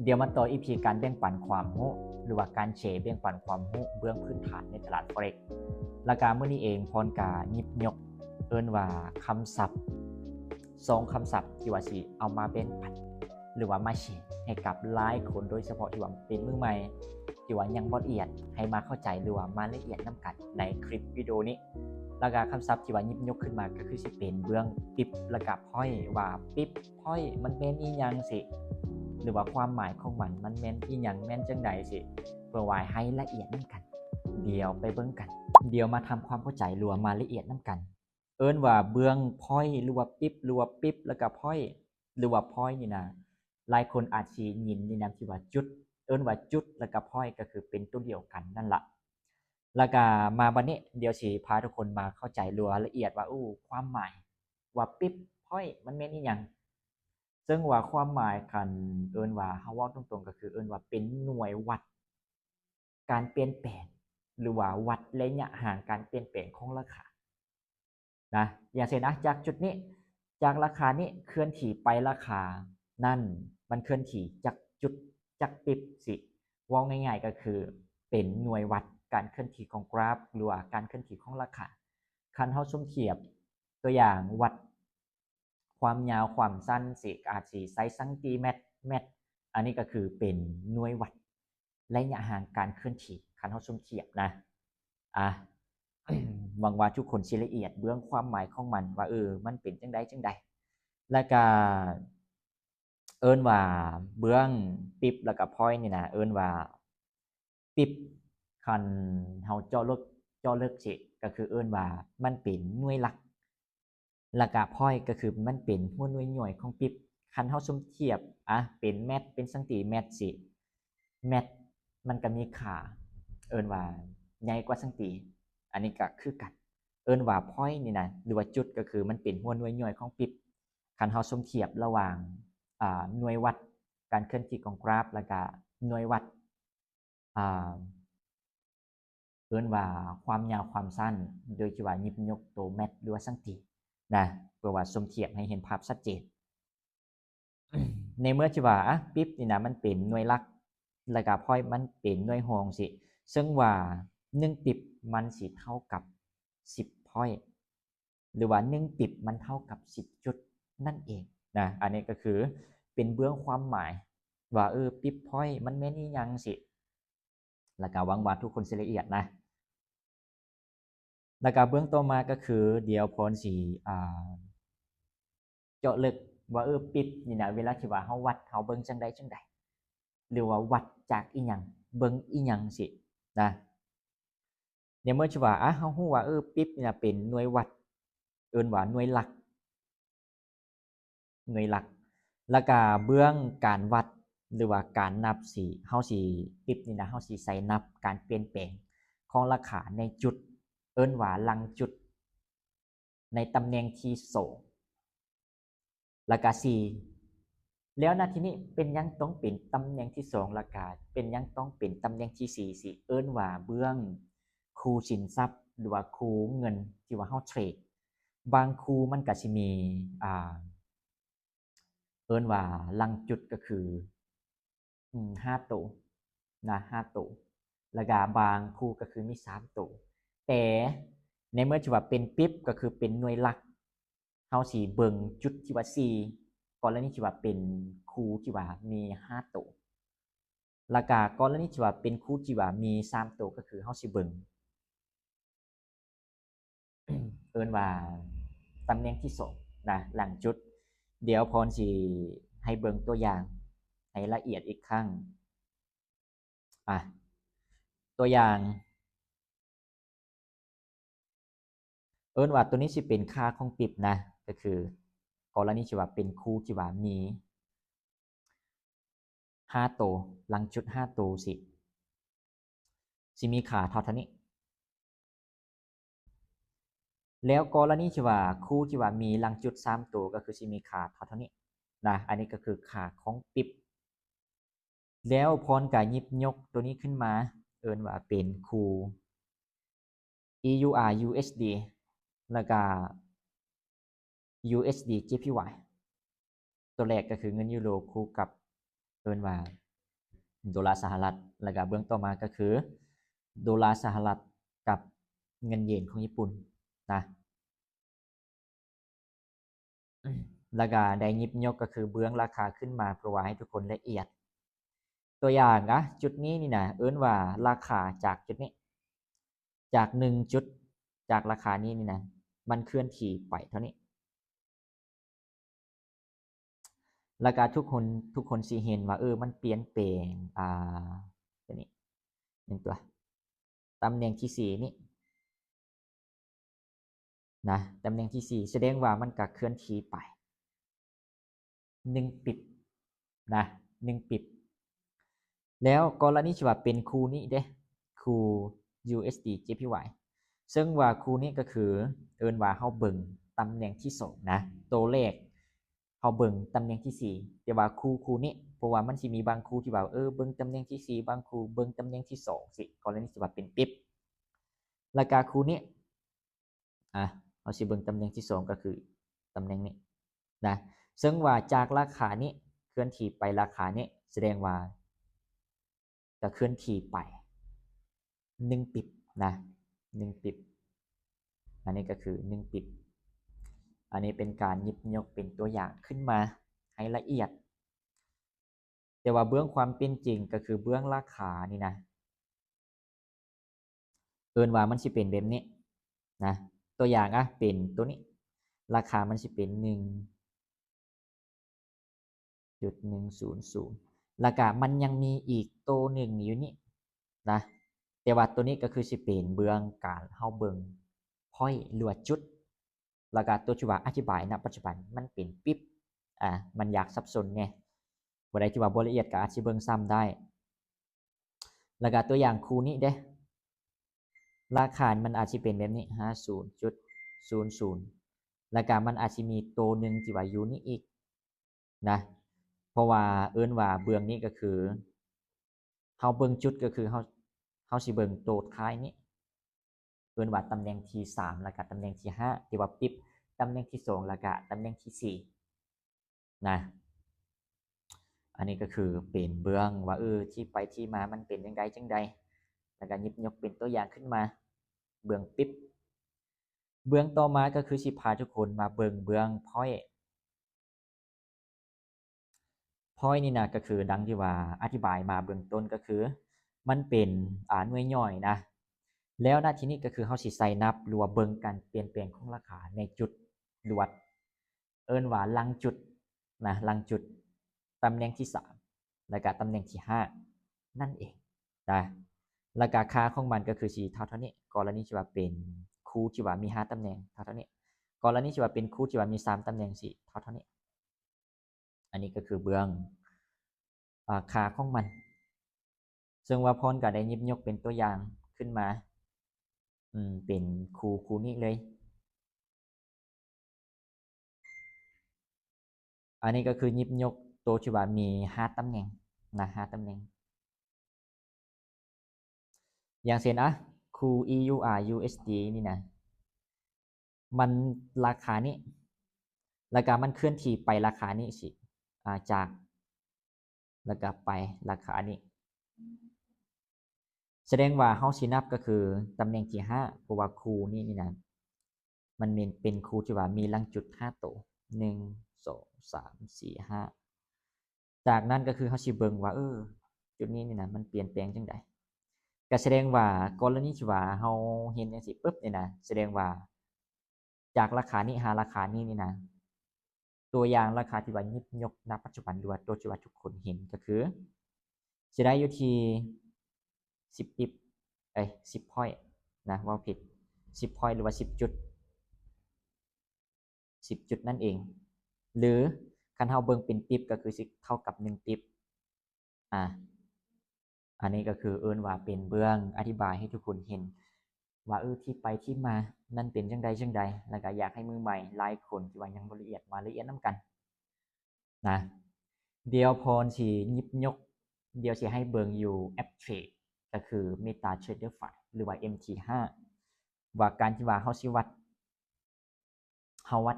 เดี๋ยวมาต่อ EP การแบ่งปันความรู้หรือว่าการแชร์แบ่งปันความรู้เบื้องพื้นฐานในตลาด Forex และการมื้อนี้เองพรกาหยิบยกเอิ้นว่าคำศัพท์2คำศัพท์ที่ว่าสิเอามาแบ่งปันหรือว่ามาแชร์ให้กับหลายคนโดยเฉพาะที่ว่าเป็นมือใหม่ที่ว่ายังบ่ละเอียดให้มาเข้าใจหรือว่ามาละเอียดนํกันในคลิปวิดีโอนี้แล้วก็คำศัพท์ที่ว่าหยิบยกขึ้นมาก็คือสิเป็นเบื้องปิ๊บแล้วก็พ้อยว่าปิ๊บพ้อยมันเป็นอีหยังสิหรือว่าความหมายของมันแม่นอีหยังแม่นจังใดสิเพื่อว่าให้ละเอียดนํกันเดี๋ยวไปเบิ่งกันเดี๋ยวมาทำความเข้าใจรวมมาละเอียดนํกันเอิ้นว่าเบื้องพ้อยหรือว่าปิ๊บหรือว่าปิ๊บแล้วก็พ้อยหรือว่าพ้อยนี่นะหลายคนอาจสิยินในนามที่ว่าจุดเอิ้นว่าจุดแล้วก็พ้อยก็คือเป็นตัวเดียวกันนั่นล่ะแล้วก็มาบัดนี้เดี๋ยวสิพาทุกคนมาเข้าใจรวละเอียดว่าความหมายว่าปิ๊บพ้อยมันแม่นอีหยังซึ่งว่าความหมายคันเอิ้นว่าเฮาเว้าตรงๆก็คือเอิ้นว่าเป็นหน่วยวัดการเปลี่ยนแปลงหรือว่าวัดระยะห่างการเปลี่ยนแปลงของราคานะอย่างเช่นจากจุดนี้จากราคานี้เคลื่อนที่ไปราคานั่นมันเคลื่อนที่จากจุดจากปิ๊บสิเว้าง่ายๆก็คือเป็นหน่วยวัดการเคลื่อนที่ของกราฟหรือว่าการเคลื่อนที่ของราคาคันเฮาซุมเทียบตัวอย่างวัดความยาวความสั้นสิอาจสิใช้ซังติเมตรอันนี้ก็คือเป็นหน่วยวัดระยะห่างการเคลื่อนที่คันเฮาซุมเทียบนะอ่ะ หวังว่าทุกคนสิละเอียดเบื้องความหมายของมันว่ามันเป็นจังใดแล้วก็เอิ้นว่าเบื้องปิ๊บแล้วก็พ้อยนี่นะเอิ้นว่าปิ๊บคันเฮาเจาะลึกสิก็คือเอิ้นว่ามันเป็นหน่วยหลักแล้วก็พ้อยก็คือมันเป็นหัวหน่วยย่อยของปิ๊บคันเฮาซุมเทียบเป็นเมตรเป็นซังติเมตรสิเมตรมันก็มีค่าเอิ้นว่าใหญ่กว่าซังติอันนี้ก็คือกัน เอิ้นว่า point นี่นะหรือว่าจุดก็คือมันเป็นหัวหน่วยย่อยของปิ๊บคันเฮาซุมเทียบระหว่างหน่วยวัดการเคลื่อนที่ของกราฟแล้วก็หน่วยวัดอ่าเอิ้นว่าความยาวความสั้นโดยที่ว่าหยิบยกตัวเมตรหรือว่าซังตินะเพื่อว่าซุมเทียบให้เห็นภาพชัดเจนในเมื่อที่ว่าปิ๊บนี่นะมันเป็นหน่วยหลักแล้วก็ point มันเป็นหน่วยรองสิซึ่งว่า1ปิ๊บมันสิเท่ากับ10 point หรือว่า1ปิบมันเท่ากับ10จุดนั่นเองนะอันนี้ก็คือเป็นเบื้องความหมายว่าปิบพอยต์มันแม่นอีหยังสิแล้วก็หวังว่าทุกคนสิละเอียดนะแล้วก็เบื้องต่อมาก็คือเดี๋ยวพรสิเจาะลึกว่าปิบนี่นะเวลาที่ว่าเฮาวัดเฮาเบิ่งจังใดหรือว่าวัดจากอีหยังเบิ่งอีหยังสินะในเมื่อที่ว่าเฮาฮู้ว่าปิบนี่น่ะเป็นหน่วยวัดเอิ้นว่าหน่วยหลัก หน่วยหลักแล้วก็เบื้องการวัดหรือว่าการนับสิเฮาสิปิบนี่นะเฮาสิใส่นับการเปลี่ยนแปลงของราคาในจุดเอิ้นว่าหลังจุดในตำแหน่งที่2แล้วก็4แล้วณทีนี้เป็นหยังต้องเป็นตำแหน่งที่2แล้วก็เป็นหยังต้องเป็นตำแหน่งที่4สิเอิ้นว่าเบื้องคูสินทรัพย์หรือว่าคูเงินที่ว่าเฮาเทรดบางคูมันก็สิมีอ่า เอิ้นว่าลังจุดก็คือ5ตัวนะ5ตัวแล้วก็บางคู่ก็คือมี3ตัวแต่ในเมื่อที่ว่าเป็นปิ๊บก็คือเป็นหน่วยหลักเฮาสิเบิ่งจุดที่ว่า4กรณีที่ว่าเป็นคู่ที่ว่ามี5ตัวแล้วก็กรณีที่ว่าเป็นคู่ที่ว่ามี3ตัวก็คือเฮาสิเบิ่งเอิ้นว่าตำแหน่งที่2นะหลังจุดเดี๋ยวพรสิให้เบิ่งตัวอย่างให้ละเอียดอีกครั้งอ่ะตัวอย่างเอิ้นว่าตัวนี้สิเป็นค่าของปิบนะก็คือกรณีที่ว่าเป็นคู่ที่ว่ามี5ตัวหลังจุด5ตัวสิมีค่าเท่านี้แล้วกรณีที่ว่าคู่ที่ว่ามีหลังจุด3ตัวก็คือสิมีค่าเท่านี้นะอันนี้ก็คือค่าของปิบแล้วพรก็หยิบยกตัวนี้ขึ้นมาเอิ้นว่าเป็นคู่ EUR USD แล้วก็ USD JPY ตัวแรกก็คือเงินยูโรคู่กับเอิ้นว่า ดอลลาร์สหรัฐแล้วก็เบื้องต่อมาก็คือดอลลาร์สหรัฐกับเงินเยนของญี่ปุ่นนะแล้วก็ได้หยิบยกก็คือเบื้องราคาขึ้นมาเพื่อว่าให้ทุกคนละเอียดตัวอย่างนะจุดนี้นี่นะเอิ้นว่าราคาจากจุดนี้จาก1จุดจากราคานี้นี่นะมันเคลื่อนที่ไปเท่านี้แล้วก็ทุกคนสิเห็นว่ามันเปลี่ยนแปลงตัวนี้1ตัวตำแหน่งที่4นี่นะตำแหน่งที่4แสดงว่ามันก็เคลื่อนที่ไป1ปิบนะ1ปิบแล้วกรณีที่ว่าเป็นคู่นี้เด้คู่ USD JPY ซึ่งว่าคู่นี้ก็คือเอิ้นว่าเฮาเบิ่งตำแหน่งที่2นะตัวเลขเฮาเบิ่งตำแหน่งที่4แต่ว่าคู่นี้เพราะว่ามันสิมีบางคู่ที่ว่าเบิ่งตำแหน่งที่4บางคู่เบิ่งตำแหน่งที่2สิกรณีที่ว่าเป็นปิ๊บแล้วก็คู่นี้เฮาสิเบิ่งตำแหน่งที่2ก็คือตำแหน่งนี้นะซึ่งว่าจากราคานี้เคลื่อนที่ไปราคานี้แสดงว่าจะเคลื่อนที่ไป1ปิบนะ1ปิบอันนี้ก็คือ1ปิบอันนี้เป็นการหยิบยกเป็นตัวอย่างขึ้นมาให้ละเอียดแต่ว่าเบื้องความเป็นจริงก็คือเบื้องราคานี่นะเอิ้นว่ามันสิเป็นแบบนี้นะตัวอย่างเป็นตัวนี้ราคามันสิเป็น1.100แล้วก็มันยังมีอีกตัวหนึ่งอยู่นี่นะแต่ว่าตัวนี้ก็คือสิเป็นเบื้องการเฮาเบิ่ง point หรือว่าจุดแล้วก็ตัวที่ว่าอธิบายณปัจจุบันมันเป็นปิ๊บมันอยากสับสนไงบ่ได้ที่ว่าบ่ละเอียดก็อาจสิเบิ่งซ้ำได้แล้วก็ตัวอย่างคู่นี้เด้ราคามันอาจสิเป็นแบบนี้50.00แล้วก็มันอาจสิมีตัวหนึ่งที่ว่าอยู่นี่อีกนะเพราะว่าเอิ้นว่าเบื้องนี้ก็คือเฮาเบิ่งจุดก็คือเฮาสิเบิ่งตัวท้ายนี้เอิ้นว่าตำแหน่งที่3แล้วก็ตำแหน่งที่5ที่ว่าปิ๊บตำแหน่งที่2แล้วก็ตำแหน่งที่4นะอันนี้ก็คือเป็นเบื้องว่าที่ไปที่มามันเป็นจังไดจังใดแล้วก็หยิบยกเป็นตัวอย่างขึ้นมาเบื้องปิ๊บเบื้องต่อมาก็คือสิพาทุกคนมาเบิ่งเบื้อง point point นี่นะก็คือดังที่ว่าอธิบายมาเบื้องต้นก็คือมันเป็นหน่วยย่อยนะแล้วณที่นี้ก็คือเฮาสิใส่นับหรือว่าเบิ่งการเปลี่ยนแปลงของราคาในจุดหรือว่าเอิ้นว่าลังจุดนะลังจุดตำแหน่งที่3แล้วก็ตำแหน่งที่5นั่นเองนะแล้วก็ค่าของมันก็คือสิเท่านี้กรณีที่ว่าเป็นคู่ที่ว่ามี5ตำแหน่งเท่านี้กรณีที่ว่าเป็นคู่ที่ว่ามี3ตำแหน่งสิเท่านี้อันนี้ก็คือเบื้องค่าของมันซึ่งว่าพรก็ได้หยิบยกเป็นตัวอย่างขึ้นมาเป็นคู่นี้เลยอันนี้ก็คือหยิบยกตัวที่ว่ามี5ตำแหน่งนะ5ตำแหน่งอย่างเช่นคู่ EUR USD นี่นะมันราคานี้แล้วก็มันเคลื่อนที่ไปราคานี้สิจากแล้วก็ไปราคานี้แสดงว่าเฮาสินับก็คือตำแหน่งที่5เพราะว่าคู่นี้นี่นะมันเป็นคู่ที่ว่ามีลังจุด5ตัว1 2 3 4 5จากนั้นก็คือเฮาสิเบิ่งว่าจุดนี้นี่นะมันเปลี่ยนแปลงจังไดก็แสดงว่ากรณีที่ว่าเฮาเห็นจังซี่ปึ๊บนี่นะแสดงว่าจากราคานี้หาราคานี้นี่นะตัวอย่างราคาที่ว่าหยิบยกณปัจจุบันหรือว่าตัวที่ว่าทุกคนเห็นก็คือสิได้อยู่ที่10ปิบ10 point นะเว้าผิด10 point หรือว่า10จุด10จุดนั่นเองหรือคันเฮาเบิ่งเป็นปิบก็คือสิเท่ากับ1ปิบอันนี้ก็คือเอิ้นว่าเป็นเบื้องอธิบายให้ทุกคนเห็นว่าที่ไปที่มานั่นเป็นจังใดจังใดแล้วก็อยากให้มือใหม่หลายคนที่ว่ายังบ่ละเอียดมาละเอียดนำกันนะเดี๋ยวพรสิหยิบยกเดี๋ยวสิให้เบิ่งอยู่แอปเทรดก็คือ MetaTrader 5หรือว่า MT5 ว่าการที่ว่าเฮาสิวัด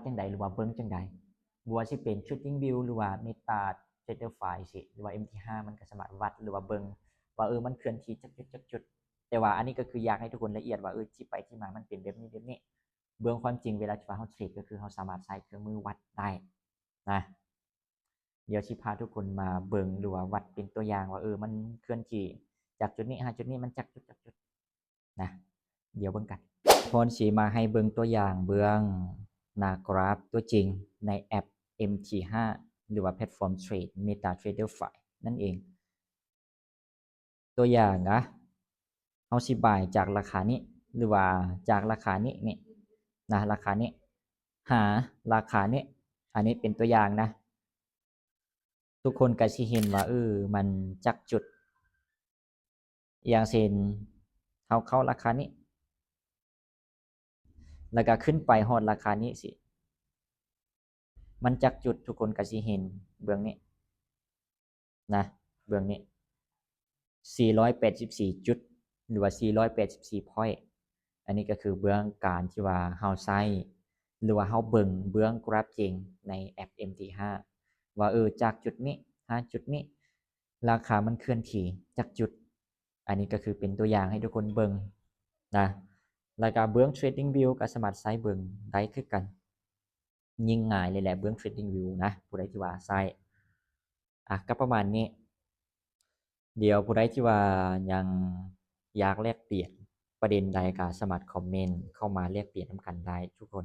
จังใดหรือว่าเบิ่งจังใดบ่ว่าสิเป็น Trading View หรือว่า Meta Trader File สิหรือว่า MT5 มันก็สามารถวัดหรือว่าเบิ่งว่ามันเคลื่อนที่จักจุดแต่ว่าอันนี้ก็คืออยากให้ทุกคนละเอียดว่าที่ไปที่มามันเป็นแบบนี้เบื้องความจริงเวลาที่ว่าเฮาเทรดก็คือเฮาสามารถใช้เครื่องมือวัดได้นะเดี๋ยวสิพาทุกคนมาเบิ่งหรือว่าวัดเป็นตัวอย่างว่ามันเคลื่อนที่จากจุดนี้หาจุดนี้มันจักจุดนะเดี๋ยวเบิ่งกันพรสิมาให้เบิ่งตัวอย่างเบื้องหน้ากราฟตัวจริงในแอป MT5 หรือว่าแพลตฟอร์มเทรด MetaTrader 5นั่นเองตัวอย่างนะเฮาสิบ่ายจากราคานี้หรือว่าจากราคานี้นี่นะราคานี้หาราคานี้อันนี้เป็นตัวอย่างนะทุกคนก็สิเห็นว่ามันจักจุดอย่างเช่นเฮาเข้าราคานี้แล้วก็ขึ้นไปฮอดราคานี้สิมันจักจุดทุกคนก็สิเห็นเบื้องนี้นะเบื้องนี้484จุดหรือว่า484 point อันนี้ก็คือเบื้องการที่ว่าเฮาใช้หรือว่าเฮาเบิ่งเบื้องกราฟจริงในแอป MT5 ว่าจากจุดนี้หาจุดนี้ราคามันเคลื่อนที่จากจุดอันนี้ก็คือเป็นตัวอย่างให้ทุกคนเบิ่งนะแล้วก็เบื้อง Trading View ก็สามารถใช้เบิ่งได้คือกันยิ่งง่ายเลยแหละเบื้อง Trading View นะผู้ใดที่ว่าใช้ก็ประมาณนี้เดี๋ยวผู้ใดที่ว่ายังอยากแลกเปลี่ยนประเด็นใดก็สามารถคอมเมนต์เข้ามาแลกเปลี่ยนนำกันได้ทุกคน